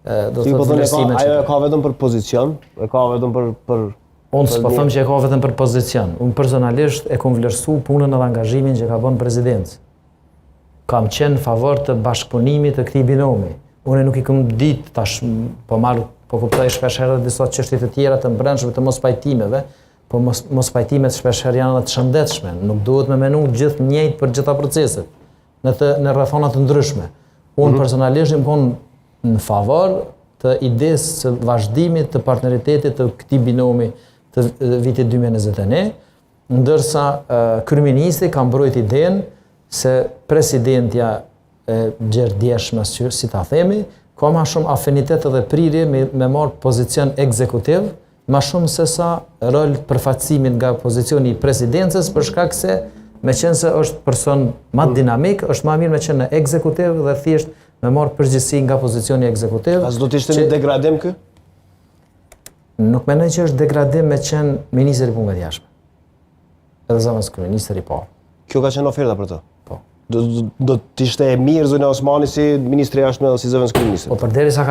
do të thotë investime. Ajo e ka vetëm për pozicion, e ka vetëm për unë s'po them që e ka vetëm për pozicion. Unë personalisht e kam vlerësu punën edhe angazhimin që ka bën prezidenci. Kam qenë favor të bashkëpunimit të këtij binomi. Unë nuk i kam ditë tash po kuptoj shpesh herë disa çështje të tjera të brendshme të mos pajtimeve, po mos pajtimet shpesh herë janë të shëndetshme. Nuk duhet me menu gjithë njëjtë për gjitha proceset në rrethona të ndryshme. Unë personalisht jam në favor të idesë së vazhdimit të partneritetit të këtij binomi të vitit 2021, ndërsa kryeministri ka mbrojtur idenë se presidentja e gjerdhjeshme, si ta themi, ka ma shumë afinitet dhe prirje me marrë pozicion ekzekutiv, ma shumë se sa rol përfaqësimin nga pozicioni i presidencës, për shkak se me qenë se është person ma dinamik, është ma mirë me qenë në ekzekutiv dhe thjesht me marrë përgjegjësi nga pozicioni ekzekutiv. As do të ishte një degradim kë? Nuk mendoj që është degradim me qenë ministri i punëve të jashtme. Edhe zamas kryeministri i parë. Kjo ka qenë oferta për të? Po. Do të ishte e mirë Zonja Osmani si ministri i jashtëm dhe si zëvendës kryeministri? Po përderisa